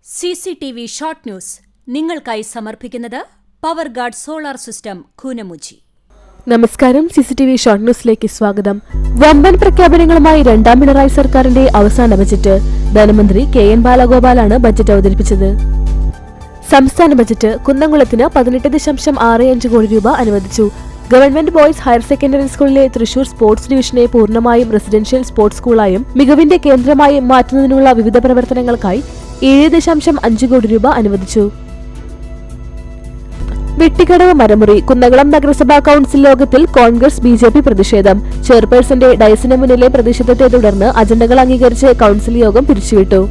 CCTV short news നിങ്ങൾക്കായി സമർപ്പിക്കുന്നത് power guard solar system Koonamuchi. നമസ്കാരം. CCTV ഷോർട്ട് ന്യൂസിലേക്ക് സ്വാഗതം. വമ്പൻ പ്രഖ്യാപനങ്ങളുമായി രണ്ടാം പിണറായി സർക്കാരിന്റെ അവസാന ബജറ്റ്. ധനമന്ത്രി KN ബാലഗോപാലാണ് ബജറ്റ് അവതരിപ്പിച്ചത്. സംസ്ഥാന ബജറ്റ് കുന്നംകുളത്തിന് 18.65 കോടി രൂപ അനുവദിച്ചു. ഗവൺമെന്റ് ബോയ്സ് ഹയർ സെക്കൻഡറി സ്കൂളിലെ തൃശൂർ സ്പോർട്സ് ഡിവിഷനെ പൂർണ്ണമായും റെസിഡൻഷ്യൽ സ്പോർട്സ് സ്കൂളായും മികവിന്റെ കേന്ദ്രമായും മാറ്റുന്നതിനുള്ള വിവിധ പ്രവർത്തനങ്ങൾക്കായി 7.5 കോടി രൂപ അനുവദിച്ചു. വെട്ടിക്കടവ് മരമുറി. കുന്നംകുളം നഗരസഭാ കൌൺസിൽ യോഗത്തിൽ കോൺഗ്രസ് BJP പ്രതിഷേധം. ചെയർപേഴ്സന്റെ ഡയസിന് മുന്നിലെ പ്രതിഷേധത്തെ തുടർന്ന് അജണ്ടകൾ അംഗീകരിച്ച് കൌൺസിൽ യോഗം പിരിച്ചുവിട്ടു.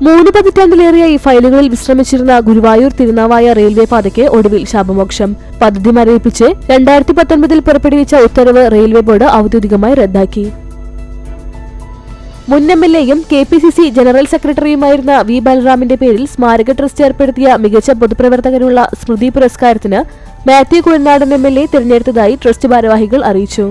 3 പതിറ്റാണ്ടിലേറെയായി ഫയലുകളിൽ വിശ്രമിച്ചിരുന്ന ഗുരുവായൂർ തിരുനാവായ റെയിൽവേ പാതയ്ക്ക് ഒടുവിൽ ശാപമോക്ഷം. പദ്ധതി മരവിപ്പിച്ച് 2019 പുറപ്പെടുവിച്ച ഉത്തരവ് റെയിൽവേ ബോർഡ് ഔദ്യോഗികമായി റദ്ദാക്കി. മുൻ MLA-യും KPCC ജനറൽ സെക്രട്ടറിയുമായിരുന്ന V. ബലറാമിന്റെ പേരിൽ സ്മാരക ട്രസ്റ്റ് ഏർപ്പെടുത്തിയ മികച്ച പൊതുപ്രവർത്തകനുള്ള സ്മൃതി പുരസ്കാരത്തിന് മാത്യു കുഴനാടൻ MLA തിരഞ്ഞെടുത്തതായി ട്രസ്റ്റ് ഭാരവാഹികൾ അറിയിച്ചു.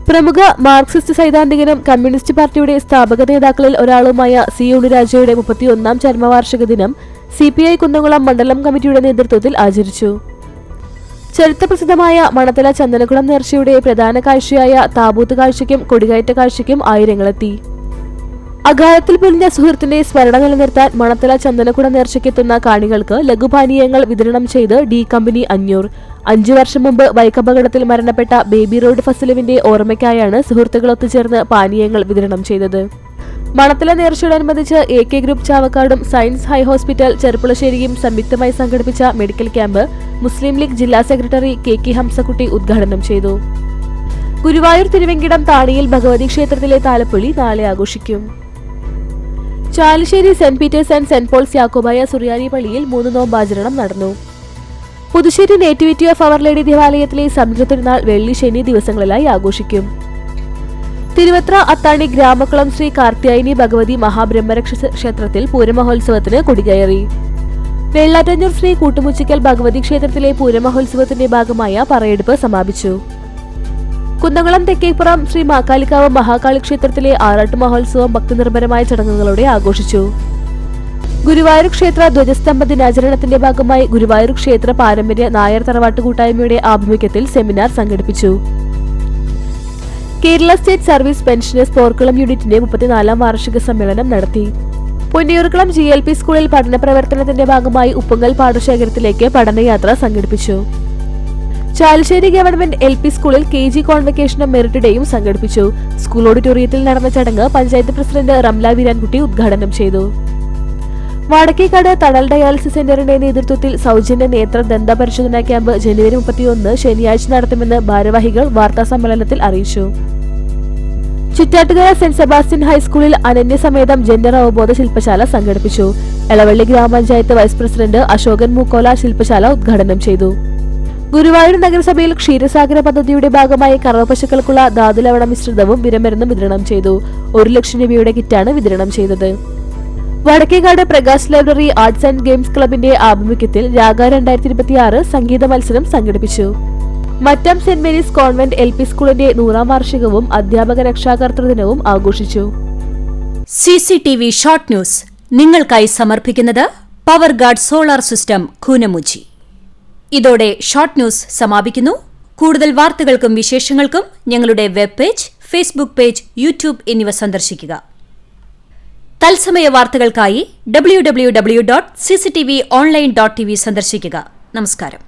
പ്രമുഖ മാർക്സിസ്റ്റ് സൈദ്ധാന്തികനും കമ്മ്യൂണിസ്റ്റ് പാർട്ടിയുടെ സ്ഥാപക നേതാക്കളിൽ ഒരാളുമായ C. ഉണ്ണിരാജയുടെ 31ാം ചരമവാർഷിക ദിനം CPI കുന്നംകുളം മണ്ഡലം കമ്മിറ്റിയുടെ നേതൃത്വത്തിൽ ആചരിച്ചു. ചരിത്രപ്രസിദ്ധമായ മണത്തല ചന്ദനക്കുളം നേർച്ചയുടെ പ്രധാന കാഴ്ചയായ താബൂത്ത് കാഴ്ചയ്ക്കും കൊടികയറ്റ കാഴ്ചയ്ക്കും ആയിരങ്ങളെത്തി. അകാലത്തിൽ പൊലിഞ്ഞ സുഹൃത്തിന്റെ സ്മരണ നിലനിർത്താൻ മണത്തല ചന്ദനക്കുളം നേർച്ചയ്ക്കെത്തുന്ന കാണികൾക്ക് ലഘുപാനീയങ്ങൾ വിതരണം ചെയ്ത് D കമ്പനി അഞ്ഞൂർ. 5 വർഷം മുമ്പ് ബൈക്കപകടത്തിൽ മരണപ്പെട്ട ബേബി റോഡ് ഫസലുവിന്റെ ഓർമ്മയ്ക്കായാണ് സുഹൃത്തുക്കൾ ഒത്തുചേർന്ന് പാനീയങ്ങൾ വിതരണം ചെയ്തത്. മണത്തല നേർച്ചയോടനുബന്ധിച്ച് AK ഗ്രൂപ്പ് ചാവക്കാടും സയൻസ് ഹൈ ഹോസ്പിറ്റൽ ചെറുപ്പുളശ്ശേരിയും സംയുക്തമായി സംഘടിപ്പിച്ച മെഡിക്കൽ ക്യാമ്പ് മുസ്ലിം ലീഗ് ജില്ലാ സെക്രട്ടറി KK ഹംസക്കുട്ടി ഉദ്ഘാടനം ചെയ്തു. ഗുരുവായൂർ തിരുവെങ്കിടം താണിയിൽ ഭഗവതി ക്ഷേത്രത്തിലെ താലപ്പൊലി നാളെ ആഘോഷിക്കും. Chalissery saint Peter's and saint Paul's Yakobaya Suriyani പള്ളിയിൽ 3 നോമ്പാചരണം നടന്നു. Puthussery nativity of our lady ദേവാലയത്തിലെ സംയുക്ത തിരുനാൾ വെള്ളി ശനി ദിവസങ്ങളിലായി ആഘോഷിക്കും. തിരുവത്ര അത്താണി ഗ്രാമക്കുളം ശ്രീ കാർത്യായനി ഭഗവതി മഹാബ്രഹ്മരക്ഷ ക്ഷേത്രത്തിൽ പൂരമഹോത്സവത്തിന് കൊടികയറി. വെള്ളാറ്റഞ്ഞൂർ ശ്രീ കൂട്ടുമുച്ചിക്കൽ ഭഗവതി ക്ഷേത്രത്തിലെ പൂരമഹോത്സവത്തിന്റെ ഭാഗമായ പറയെടുപ്പ് സമാപിച്ചു. കുന്നംകുളം തെക്കേപ്പുറം ശ്രീ മാക്കാലിക്കാവ് മഹാകാളി ക്ഷേത്രത്തിലെ ആറാട്ട് മഹോത്സവം ഭക്തിനിർഭരമായ ചടങ്ങുകളോടെ ആഘോഷിച്ചു. ഗുരുവായൂർ ക്ഷേത്ര ധ്വജസ്തംഭ ദിനാചരണത്തിന്റെ ഭാഗമായി ഗുരുവായൂർ ക്ഷേത്ര പാരമ്പര്യ നായർ തറവാട്ട് കൂട്ടായ്മയുടെ ആഭിമുഖ്യത്തിൽ സെമിനാർ സംഘടിപ്പിച്ചു. Kerala state service pensioners Porkulam യൂണിറ്റിന്റെ 34ാം വാർഷിക സമ്മേളനം നടത്തി. പൊന്നിയൂർക്കുളം GLP സ്കൂളിൽ പഠന പ്രവർത്തനത്തിന്റെ ഭാഗമായി ഉപ്പുങ്കൽ പാടശേഖരത്തിലേക്ക് പഠനയാത്ര സംഘടിപ്പിച്ചു. ചാലിശ്ശേരി ഗവൺമെന്റ് LP സ്കൂളിൽ KG കോൺവെക്കേഷനും മെറിറ്റ് ഡേയും സംഘടിപ്പിച്ചു. സ്കൂൾ ഓഡിറ്റോറിയത്തിൽ നടന്ന ചടങ്ങ് പഞ്ചായത്ത് പ്രസിഡന്റ് റംല വീരാൻകുട്ടി ഉദ്ഘാടനം ചെയ്തു. വടക്കേക്കാട് തണൽ ഡയാലിസിസ് സെന്ററിന്റെ നേതൃത്വത്തിൽ സൗജന്യ നേത്ര ദന്ത പരിശോധനാ ക്യാമ്പ് ജനുവരി 31 ശനിയാഴ്ച നടത്തുമെന്ന് ഭാരവാഹികൾ വാർത്താസമ്മേളനത്തിൽ അറിയിച്ചു. ചുറ്റാട്ടുകര സെന്റ് സെബാസ്റ്റ്യൻ ഹൈസ്കൂളിൽ അനന്യസമേതം ജെൻഡർ അവബോധ ശില്പശാല സംഘടിപ്പിച്ചു. എളവള്ളി ഗ്രാമപഞ്ചായത്ത് വൈസ് പ്രസിഡന്റ് അശോകൻ മൂക്കോല ശില്പശാല ഉദ്ഘാടനം ചെയ്തു. ഗുരുവായൂർ നഗരസഭയിൽ ക്ഷീരസാഗര പദ്ധതിയുടെ ഭാഗമായി കറവ പശുക്കൾക്കുള്ള ധാതുലവണ മിശ്രിതവും വിരമരുന്നും വിതരണം ചെയ്തു. 1 ലക്ഷം രൂപയുടെ കിറ്റാണ് വിതരണം ചെയ്തത്. Vadakkekad Prakash library arts and games ക്ലബിന്റെ ആഭിമുഖ്യത്തിൽ രാഗ 2026 സംഗീത മത്സരം സംഘടിപ്പിച്ചു. Mattam saint Mary's convent LP സ്കൂളിന്റെ 100ാം വാർഷികവും അധ്യാപക രക്ഷാകർതൃ ദിനവും ആഘോഷിച്ചു. CCTV ഷോർട്ട് ന്യൂസ് നിങ്ങൾക്കായി സമർപ്പിക്കുന്നത് power guard solar system Koonamuchi. ഇതോടെ ഷോർട്ട് ന്യൂസ് സമാപിക്കുന്നു. കൂടുതൽ വാർത്തകൾക്കും വിശേഷങ്ങൾക്കും ഞങ്ങളുടെ web page, Facebook page, YouTube എന്നിവ സന്ദർശിക്കുക. തത്സമയ വാർത്തകൾക്കായി www.cctv online.tv സന്ദർശിക്കുക. നമസ്കാരം.